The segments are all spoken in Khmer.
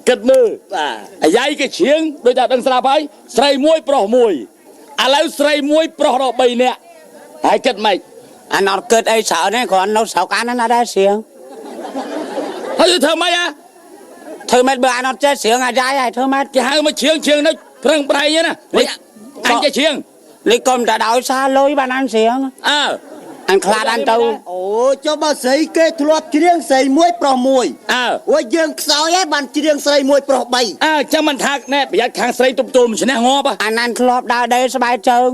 គិតមើលអាយ៉ៃគេច្រៀងដូចតែដឹងស្រាប់ហើយស្រីមួយប្រុសមួយឥឡូវស្រីមួយប្រុសដល់3នាក់ហើយគិតម៉េចអានអត់គិតអីច្រើនទេគ្រាន់នៅស្រុកអានណាដែរស្រៀងហើយធ្វើម៉េចធ្វើម៉េចបើអានអត់ចេះស្រៀងអាយ៉ៃហើយធ្វើម៉េចគេហៅមកច្រៀងនៅប្រឹងប្រែងណាអញចេះច្រៀងលេខកុំតែដោយសារលុយបានអានស្រៀងអញខ្លាចអានទៅអូចុះបើស្រីគេធ្លាប់ច្រៀងស្រីមួយប្រុសមួយអូយើងខ្សោយហើយបានច្រៀងស្រីមួយប្រុស3ចាំមិនថាណែប្រយ័ត្នខាងស្រីទប់ទល់មិនឈ្នះងាប់អានធ្លាប់ដើរដេកស្បែកជើង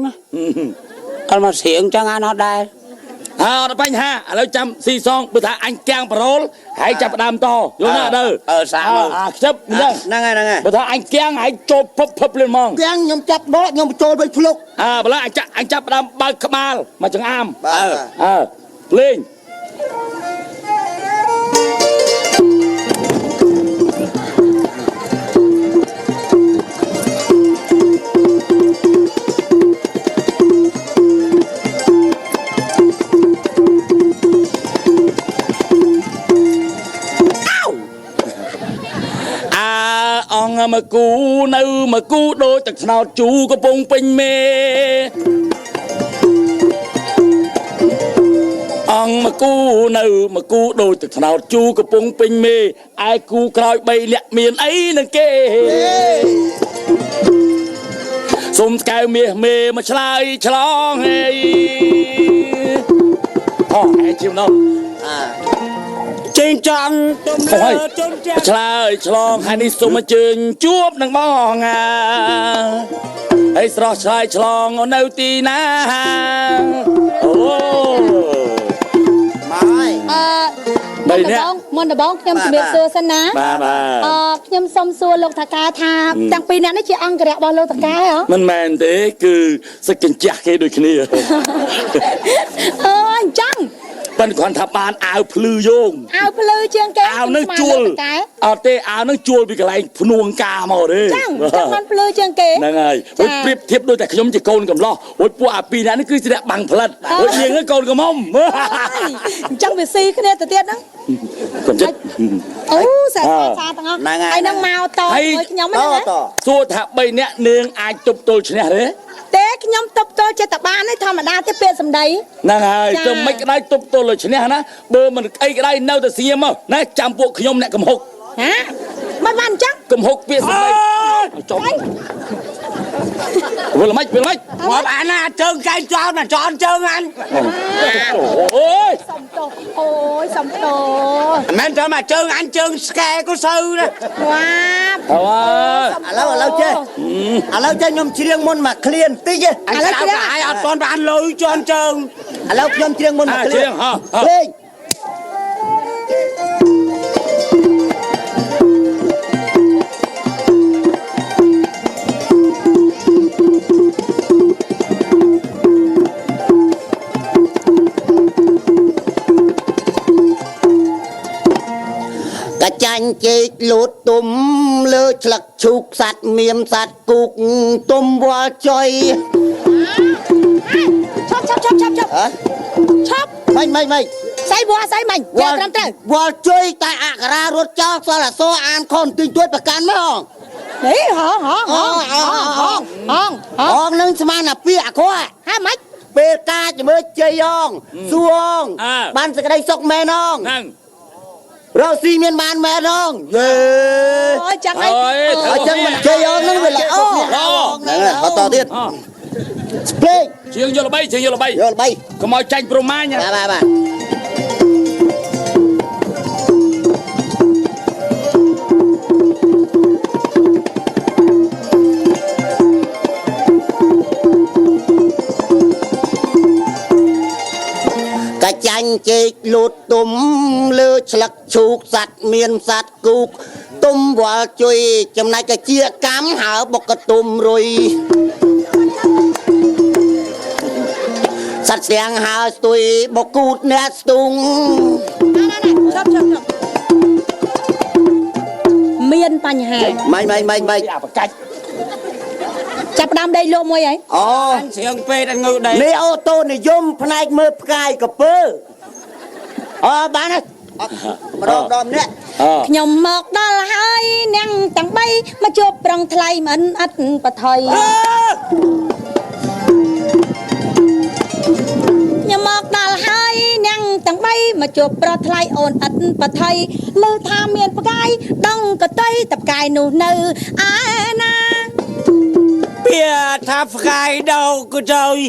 អត់មកស្រៀងចឹងអានអត់ដែរអត់បញ្ហាឥឡូវចាំស៊ីសងបើថាអញកាំងប្រូលហើយចាប់ផ្ដើមតយល់ណាទៅសាខ្ជិបហ្នឹងហើយបើថាអញកាំងហើយចូលភឹបលេងហ្មងកាំងខ្ញុំចាប់ដកខ្ញុំចូលវិញភ្លុកបើឡើអញចាប់ផ្ដើមបើកក្បាលមកចង្អាមលេងមកគូនៅមកគូដូចទឹកស្នោតជូកំពុងពេញមេមកគូនៅមកគូដូចទឹកស្នោតជូកំពុងពេញមេឯគូក្រោយ3នាក់មានអីនឹងគេសុំស្កៅមាសមេមកឆ្លើយឆ្លងហេអូឯជិះនោះចេញចំទុំលើជុំចាឆ្លើយឆ្លងហើយនេះសូមអញ្ជើញជួបនឹងបងហើយស្រស់ឆ្លើយឆ្លងនៅទីណាអូម៉ៃមុនដំបងខ្ញុំជំរាបសួរសិនណាបាទខ្ញុំសុំសួរលោកតាកែថាទាំងពីរនាក់នេះជាអង្គរៈរបស់លោកតាកែហ៎មិនមែនទេគឺសឹកកញ្ចាស់គេដូចគ្នាអញ្ចឹងប៉ិនគ្រាន់ថាបានអាវភ្លឺយោងអាវភ្លឺជាងគេអាវនឹងជួលអត់ទេអាវនឹងជួលពីកន្លែងភ្នួងការមកទេចឹងបានភ្លឺជាងគេហ្នឹងហើយប្រៀបធៀបដូចតែខ្ញុំជាកូនកំឡោះពួកអាពីរនាក់នេះគឺជាអ្នកបាំងផ្លិតយើងហ្នឹងកូនកំមុំអញ្ចឹងវាស៊ីគ្នាទៅទៀតហ្នឹងកុំចិត្តអូសាទាំងអស់ហើយនឹងមកតមួយខ្ញុំហ្នឹងណាសួរថា3នាក់នាងអាចទប់ទល់ឈ្នះទេខ្ញុំទប់ទល់ចិត្តបានទេធម្មតាទេពាក្យសម្ដីហ្នឹងហើយទៅមិនក្តៅទប់ទល់ឈ្នះណាបើមិនអីក្តៅនៅតែស្ងៀមមកណាចាំពួកខ្ញុំអ្នកកំហុកមិនបានអញ្ចឹងកំហុកពាក្យសម្ដីចុះវិលមិនងាប់អាណាជើងកែងចោលណាចន់ជើងអានអូយសំទោសអូយសំទោសមិនទៅមកជើងអានជើងស្កែក៏សូវណាវ៉ាឥឡូវចេះខ្ញុំច្រៀងមុនមកឃ្លានតិចឥឡូវអាយអត់ទាន់បានលុយជន់ជើងឥឡូវខ្ញុំច្រៀងមុនមកឃ្លានលេងចាញ់ជែកលូតទុំលើឆ្លឹកឈូកសัตว์មៀមសัตว์គូកទុំវល់ចុយឆាប់មិនស្អីវល់ស្អីមិនយកត្រឹមត្រូវវល់ចុយតែអក្សរារត់ចោលសល់អសអានខនទិញទួយប្រកាន់មកហេហងនឹងស្មានអាពីអាក្រក់ហ่าម៉េចពេលការជាមួយជ័យងសួងបានសេចក្តីសុខមែនហ្នឹងរកស៊ីមានបានមែនងអូយចាំអីអញ្ចឹងមិនជ័យងនឹងវាល្អហ្នឹងហើយបន្តទៀតស្ពេកជាងយកល្បីកុំឲ្យចាញ់ប្រមាញបាទចាញ់ជែកលូតទុំលើឆ្លឹកឈូកសัตว์មានសัตว์គូកទុំវល់ជុយចំណែកកាជាកម្មហើបុកកទុំរុយសัตว์ស្ទាំងហើស្ទុយបុកគូតអ្នកស្ទុងចាប់មានបញ្ហាមិនអាប្រកាច់ចាប់ដើមដេកលោកមួយហើយអូស្រៀងពេកអត់ងើដេកនេះអូតូនិយមផ្នែកមើលផ្កាយកពើបាន ម្ដងនេះ ខ្ញុំមកដល់ហើយនាងទាំង3មកជួបប្រងថ្លៃមិនអត់បថុយខ្ញុំមកដល់ហើយនាងទាំង3មកជួបប្រថ្លៃអូនអត់បថុយលើថាមានផ្កាយដងកតៃតផ្កាយនោះនៅឯណា ពីថាផ្កាយđâuក៏trời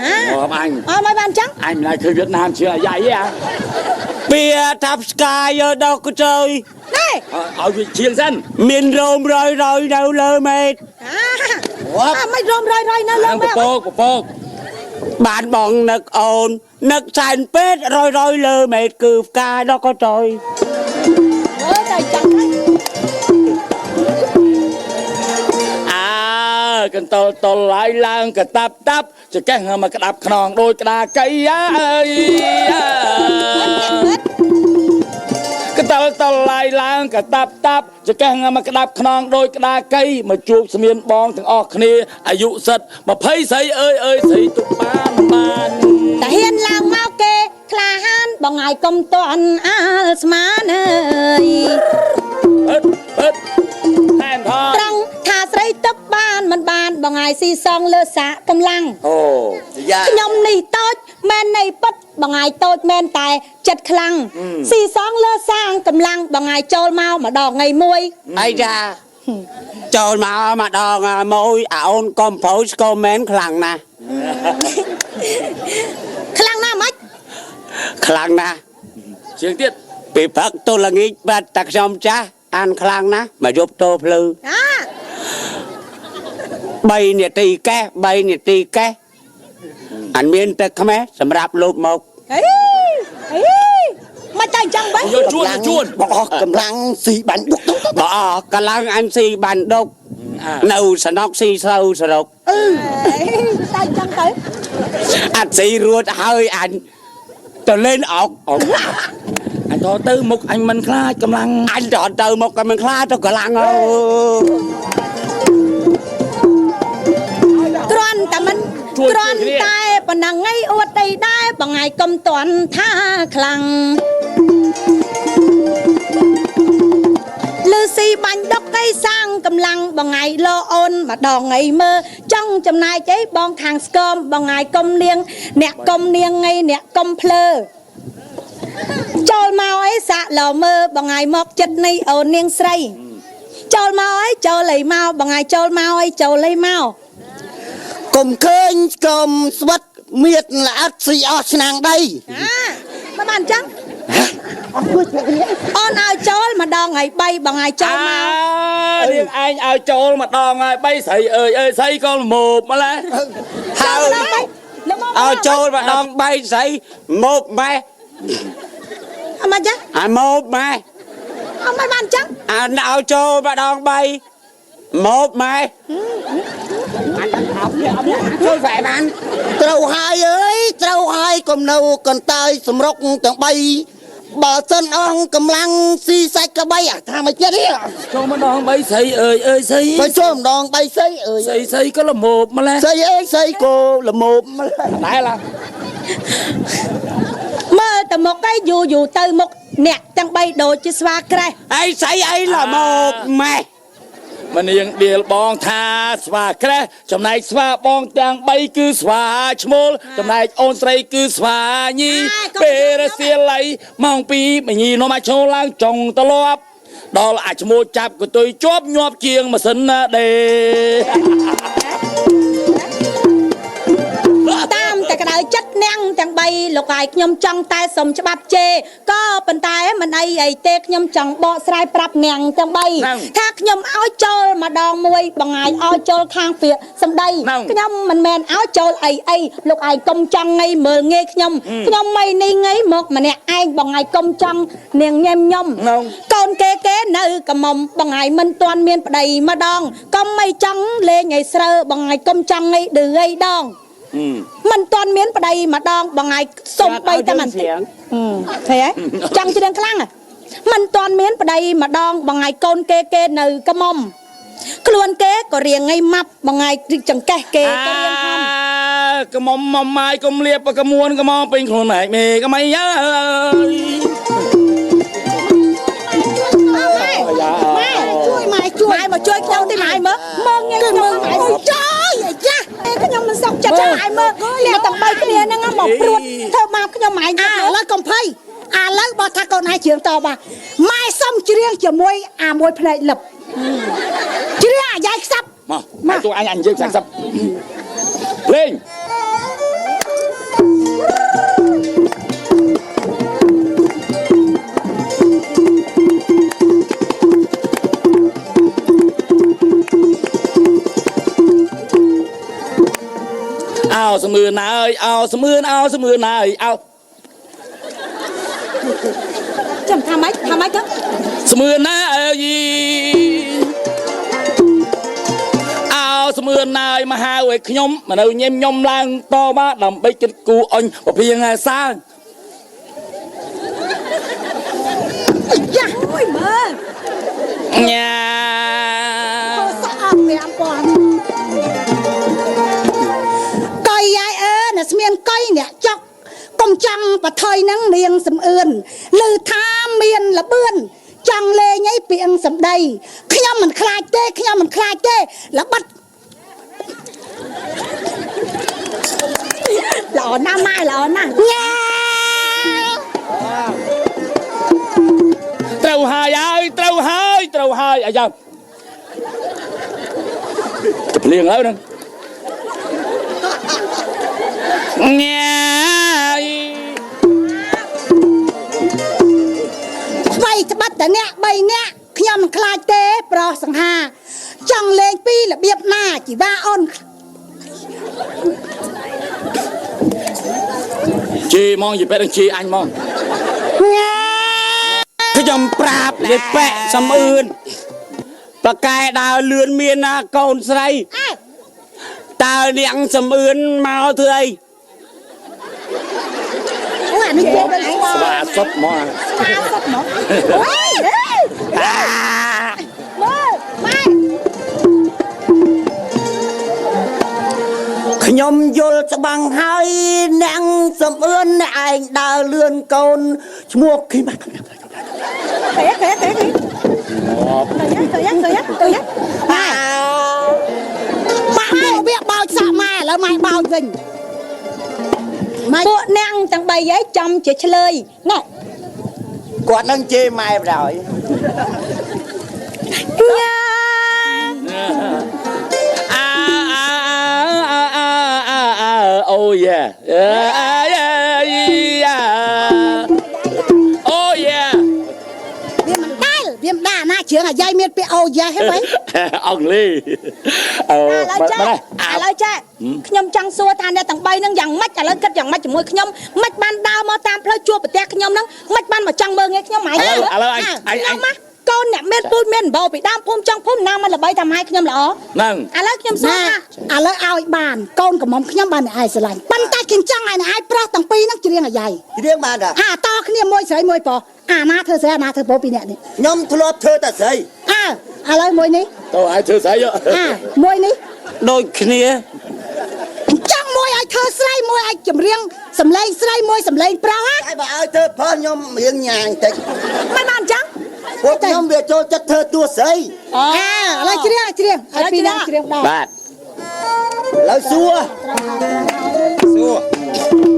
អញ អើមិនបានចឹង អញមិនដែលឃើញវៀតណាមជាអាយ៉ៃទេ ពីថាផ្កាយđâuក៏trời ណែ ឲ្យវាជាងសិន មានរោមរយនៅលើមេឃ មិនរំរយនៅលើ ឡើងពពក បានបងនឹកអូននឹកសែនពេទ្យរយលើមេឃគឺផ្កាយđâuក៏trời អូតែចឹងហើយក ន្ទល់តល់ហើយឡើងកតាប់ចកេះមកក្តាប់ខ្នងដូចក្តារកៃអើយកន្ទល់តល់ហើយឡើងកតាប់ចកេះមកក្តាប់ខ្នងដូចក្តារកៃមកជួបស្មានបងទាំងអស់គ្នាអាយុសិត20ស្រីអើយស្រីទុកបាន តែហ៊ានឡើងមកគេក្លាហានបងហើយកុំតន់អាលស្មានអើយ អឺតែនថ ត្រង់ថាស្រីទឹកបានមិនបានបងហើយស៊ីសងលើសាកកម្លាំង អូ ខ្ញុំនេះតូចមែននៃពិតបងហើយតូចមែនតែចិត្តខ្លាំងស៊ីសងលើសាងកម្លាំងបងហើយចូលមកម្ដងថ្ងៃមួយ អីចាចូលមកម្ដងមួយអូនកុំប្រូស្គមមែនខ្លាំងណាស់ ខ្លាំងណាស់ម៉េច ខ្លាំងណាស់ ជាងទៀត ពីព្រឹកទល់ល្ងាចបាត់តែខ្ញុំចាស់អានខ្លាំងណាស់មកយប់តោភ្លឺ 3 នាទីកេះអានមានទឹកខ្មេះសម្រាប់លូបមក អីមកតែអញ្ចឹងបើ យកជួន បងអស់កម្លាំងស៊ីបាញ់ដុក បើអស់កម្លាំងអញស៊ីបានដុកនៅសំណុកស៊ីស្រូវសរុប តែអញ្ចឹងទៅ អត់ស៊ីរួចហើយអញទៅលេងអុក អញតទៅមុខអញមិនខ្លាចកម្លាំង អញទៅមកក៏មិនខ្លាចទៅកម្លាំងអើ គ្រាន់តែមិនគ្រាន់តែប៉ុណ្ណឹងឯងអួតអីដែរបងហើយកុំតន់ថាខ្លាំងលឺស៊ីបាញ់ដុកអីសាងកម្លាំងបងហើយលោអូនម្ដងថ្ងៃមើចង់ចំណាយអីបងខាងស្គមបងហើយកុំលៀងអ្នកកុំនាងថ្ងៃអ្នកកុំភ្លើចូលមកអីសាក់លោមើបងហើយមកចិត្តនៃអូននាងស្រីចូលមកអីចូលអីមកបងហើយចូលមកអីចូលអីមក កុំឃើញកុំស្វិតមៀតល្អិតស៊ីអស់ឆ្នាំងដី មកបានចឹងអូនឲ្យចូលម្ដងហើយ3បងឲ្យចូលមក នាងឯងឲ្យចូលម្ដងហើយ3ស្រីអើយស្រីក៏ល្មមម្លេះ ហើយឲ្យចូលម្ដង3ស្រីមកម៉ែ អមចា អាមកម៉ែ អមបានចឹង អាឲ្យចូលម្ដង3មកម៉ែ ចូលស្អែបានត្រូវហើយអើយត្រូវហើយកុំនៅកន្តើយសម្រុកទាំង3បើសិនអស់កម្លាំងស៊ីសាច់ក្បីអាថាមកចិត្តនេះ ចូលម្ដង3ស្រីអើយស្រី បើចូលម្ដង3ស្អីអើយ ស្រីក៏ល្មមម្លេះ ស្អីអើយស្អីក៏ល្មមម្ល៉េះ ដែរឡា មើលតែមុខឯងយូរទៅមុខអ្នកទាំង3ដូចជាស្វាក្រេះ អីស្អីអីល្មមម៉ែ មនាងដៀលបងថាស្វាក្រេះចំណែកស្វាបងទាំង3គឺស្វាឈ្មោលចំណែកអូនស្រីគឺស្វាញីពេលរសៀលឡៃម៉ោង2មញីនំអាចឈោឡើងចុងតលាប់ដល់អាចឈ្មោះចាប់កតុយជាប់ញាប់ជាងម៉ាស៊ីនណាដេ តាមតែក្តៅចិត្តនាងទាំង3លោកហើយខ្ញុំចង់តែសុំច្បាប់ជេក៏ប៉ុន្តែមិនអីទេខ្ញុំចង់បកស្រាយប្រាប់នាងទាំង3ថាខ្ញុំឲ្យចូលម្ដងមួយបងហើយឲ្យចូលខាងពាក្យសម្ដីខ្ញុំមិនមែនឲ្យចូលអីលោកហើយកុំចង់ងាយមើលងាយខ្ញុំមិននេះងាយមកម្នាក់ឯងបងហើយកុំចង់នាងញ៉ែមញ៉ុំកូនគេនៅកមុំបងហើយមិនទាន់មានប្តីម្ដងកុំមិនចង់លេងឲ្យស្រើបងហើយកុំចង់ងាយឌឺអីដង មិនទាន់មានប្តីម្ដងបងហើយសុំបីតែមិនស្រៀងឃើញចង់ច្រៀងខ្លាំងមិនទាន់មានប្តីម្ដងបងហើយកូនគេនៅកមុំខ្លួនគេក៏រៀងឲ្យម៉ាប់បងហើយចង្កេះគេក៏រៀងហំ កុំម៉ាយកុំលៀបកមួនកុំពេញខ្លួនម៉ែកមេកុំអីអើយ ទីម៉ៃមើមើងញ៉ាំមើងអូយចាយអាយ៉ាខ្ញុំមិនសុខចិត្តចាំម៉ៃមើអ្នកទាំង3គ្នាហ្នឹងមកព្រួតធ្វើបាបខ្ញុំម៉ៃឥឡូវកុំភ័យឥឡូវបើថាកូនឯងជ្រៀងតបាទម៉ែសុំជ្រៀងជាមួយអាមួយផ្នែកលឹបជ្រៀងអាយ៉ៃខ្សាប់មកទូអញយើងខ្សាប់លេងអោស្មឿនអើយអោស្មឿនអោស្មឿនអើយអោចាំថាម៉េចទៅស្មឿនណាអើយអោស្មឿនណាអើយមកហៅឲ្យខ្ញុំមកនៅញញញុំឡើងតមកដើម្បីគិតគូអញប្រភៀងសាយ៉ាអូយមើញ៉ាសក់អត់វាអំពាន់កៃយាយអើអ្នកស្មានកៃអ្នកចុកកុំចង់បថយនឹងនាងសំអឿនឮថាមានលបឿនចង់លេងអីពីអឹងសំដីខ្ញុំមិនខ្លាចទេល្បិតល្អណាស់ម៉ែល្អណាស់ញ៉ាត្រូវហើយអាយ៉ាភ្លៀងហើយហ្នឹងញ៉ាស្បៃត្បិតតែអ្នក3នាក់ខ្ញុំមិនខ្លាចទេប្រុសសង្ហាចង់លេងពីរបៀបណាជីវ៉ាអូនជីមកយីពេទ្យជីអញមកខ្ញុំប្រាប់លេប៉ែសំអឿនប្រកែដើរលឿនមានណាកូនស្រីតើនាងសំអឿនមកធ្វើអីអូអានេះគេដល់ស្វាសុតមកអូយម៉ែខ្ញុំយល់ច្បាំងហើយនាងសំអឿនឯងដើរលឿនកូនឈ្មោះគីម៉ាទេម៉ែវាបោចសាក់ម៉ែឥឡូវម៉ែបោចវិញពួកនាងទាំង3ឯងចំជាឆ្លើយណែគាត់នឹងជេរម៉ែបដ ாய் ញ៉ាអូយ៉ាអូយ៉ាវាមិនដាណាជឿងអាយ៉ៃមានពាក្យអូយ៉ាហេហ្មងអង់គ្លេសឥឡូវចាខ្ញុំចង់សួរថាអ្នកទាំង3ហ្នឹងយ៉ាងម៉េចឥឡូវគិតយ៉ាងម៉េចជាមួយខ្ញុំមិនបានដើរមកតាមផ្លូវជួបប្រទះខ្ញុំហ្នឹងមិនបានមកចង់មើលងាយខ្ញុំហ្មងឥឡូវអញកូនអ្នកមានពូជមានបោពីដើមភូមិចុងភូមិណាមកល្បីតាមម៉ែខ្ញុំល្អហ្នឹងឥឡូវខ្ញុំសួរថាឥឡូវឲ្យបានកូនកំមុំខ្ញុំបានឯងស្រឡាញ់ប៉ុន្តែខ្ញុំចង់ឲ្យឯងប្រុសទាំងពីរហ្នឹងច្រៀងអាយ៉ៃច្រៀងបានតាតគ្នាមួយស្រីមួយប្រុសអាណាធ្វើស្រីអាណាធ្វើប្រុសពីរនាក់នេះខ្ញុំធ្លាប់ធ្វើតែស្រីឥឡូវមួយនេះទៅឲ្យធ្វើស្រីមួយនេះដូចគ្នាចង់មួយឲ្យធ្វើស្រីមួយឲ្យចម្រៀងសំឡេងស្រីមួយសំឡេងប្រុសហើយបើឲ្យធ្វើប្រុសខ្ញុំរៀងញ៉ាំបន្តិចមិនបានអញ្ចឹងពួកខ្ញុំវាចូលចិត្តធ្វើតួស្រីឥឡូវច្រៀងឲ្យពីរនាក់ច្រៀងដែរបាទឥឡូវសួរ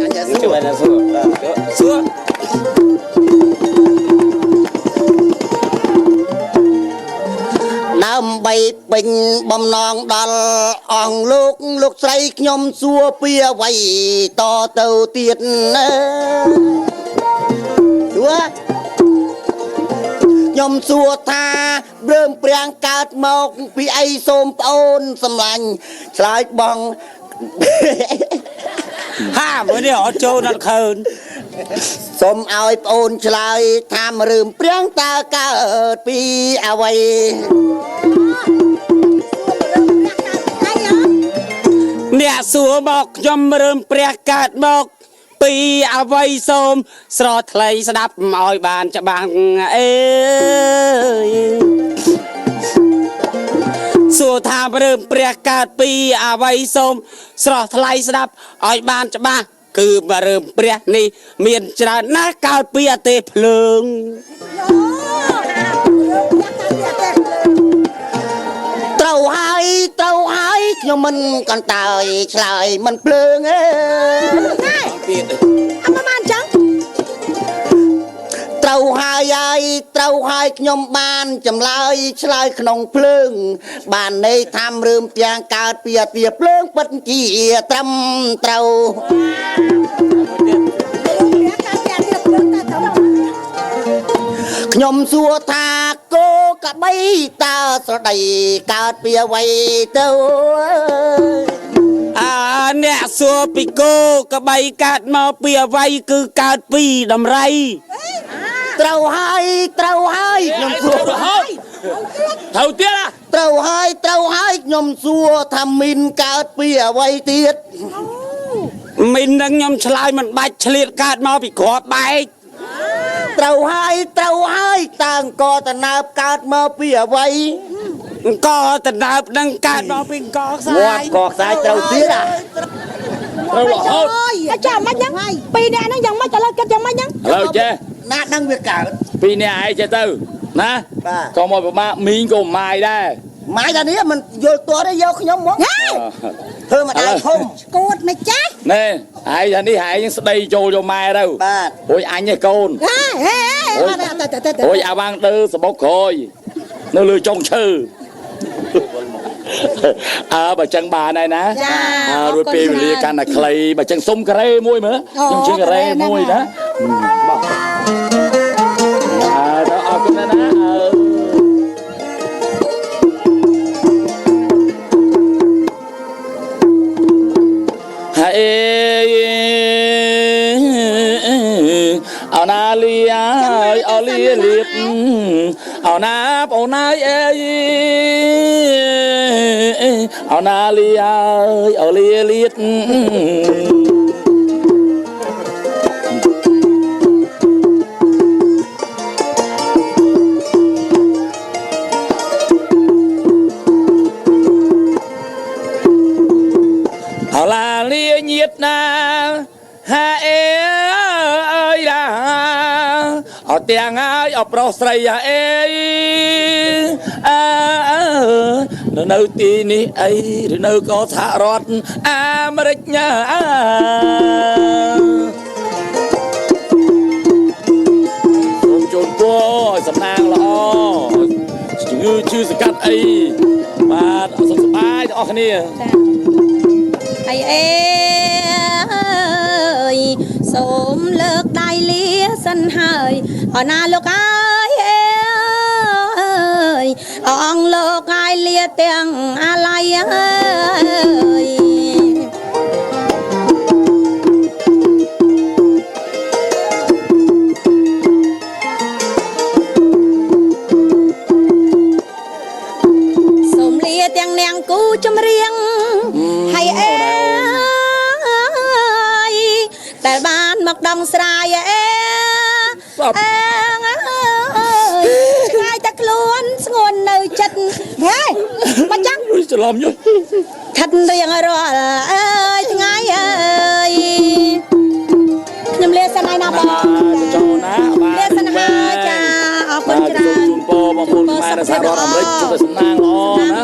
អញសួរដើម្បីពេញបំណងដល់អង្គលោកស្រីខ្ញុំសួរពីអ្វីតទៅទៀតសួរខ្ញុំសួរថាព្រមព្រៀងកើតមកពីអីសូមប្អូនសម្លាញ់ឆ្លើយបងហាមើលនេះអត់ចូលដល់ខើនសូមឲ្យប្អូនឆ្លើយថារឿមព្រៀងតើកើតពីអ្វីអ្នកសួរមកខ្ញុំរឿមព្រះកើតមកពីអ្វីសូមស្រថ្លៃស្ដាប់ឲ្យបានច្បាស់អេសួរថារឿមព្រះកើតពីអ្វីសូមស្រថ្លៃស្ដាប់ឲ្យបានច្បាស់គឺរឿមព្រះនេះមានច្រើនណាស់កើតពីអទេភ្លើងត្រូវ ខ្ញុំមិនកន្តើយឆ្លើយមិនភ្លើងអេ ទៀត អមបានចឹង ត្រូវហើយខ្ញុំបានចម្លើយឆ្លើយក្នុងភ្លើងបានន័យថារឿងទាំងកើតពីអាទាភ្លើងពិតជាត្រឹមត្រូវ ខ្ញុំសួរថាគោកបីតើស្រដីកើតពីអ្វីទៅ អ្នកសួរពីគោក្បីកើតមកពីអ្វីគឺកើតពីដំរី ត្រូវហើយខ្ញុំសួរ រហូតទៅទៀត ត្រូវហើយខ្ញុំសួរថាមីនកើតពីអ្វីទៀត មីននឹងខ្ញុំឆ្លើយមិនបាច់ឆ្លៀតកើតមកពីគ្រាប់បែក ត្រូវហើយតើអង្គតណើបកើតមកពីអ្វី អង្គតណើបនឹងកើតមកពីអង្គខ្សា ងាប់ យ កខ្សែត្រូវទៀតអា ត្រូវរហូត អចាមិនហ្នឹងពីរអ្នកហ្នឹងយ៉ាងម៉េចឥឡូវគិតយ៉ាងម៉េចហ្នឹង ឥឡូវចេះ ណាដឹងវាកើត ពីរនាក់ឯងចេះទៅណា បាទ ក៏មកពិបាកមីងក៏ម៉ាយដែរ ម៉ាយតានេះមិនយល់ទាស់ទេយកខ្ញុំមកធ្វើមកដៃធំ គួតមិនចាស់ ណែឯងថានេះឯងស្ដីចូលយកម៉ែទៅ បាទ អូយអញឯងកូន ហេទៅ អូយអាវាងដើសបុកក្រោយនៅលើចុងឈើបើចឹងបានហើយណា ចា រួចពេលវេលាកាន់តែខ្លីបើចឹងសុំការ៉េមួយមើលខ្ញុំជិះការ៉េមួយណាបោះទៅអរគុណណាហើយអោណាលីអោលីលៀបអោណាបងណាយអើយអោណាលីអោលីលៀបអោឡាលីញាតណាហាអេអើយឡាអត់ទាំងហើយអប្រុសស្រីអេនៅទីនេះអីឬនៅក៏សហរដ្ឋអាមេរិកណាសូមជូនពរឲ្យសំណាងល្អជំងឺឈឺសកាត់អីបាទអរសុខសប្បាយទាំងអស់គ្នា អីអេយសូមលើកដៃលាសិនហើយអណាលោកអើយអើយអងលោកអើយលាទាំងអាឡ័យអើយ សូមលាទាំងនាងគូចម្រៀងហើយអេដែលបានមកដងស្រ័យអេឆ្ងាយតែខ្លួនស្ងួននៅចិត្តហេមកចាំ ច្រឡំយល់ ថិតរៀងរាល់អើយថ្ងៃអើយខ្ញុំលាសិនហើយណាបង ចូលណាបាទ លាសិនហើយចាអរគុណច្រើន ជូនពរបងប្អូនខ្មែរនៅសហរដ្ឋអាមេរិកជួបតែសំណាងល្អណា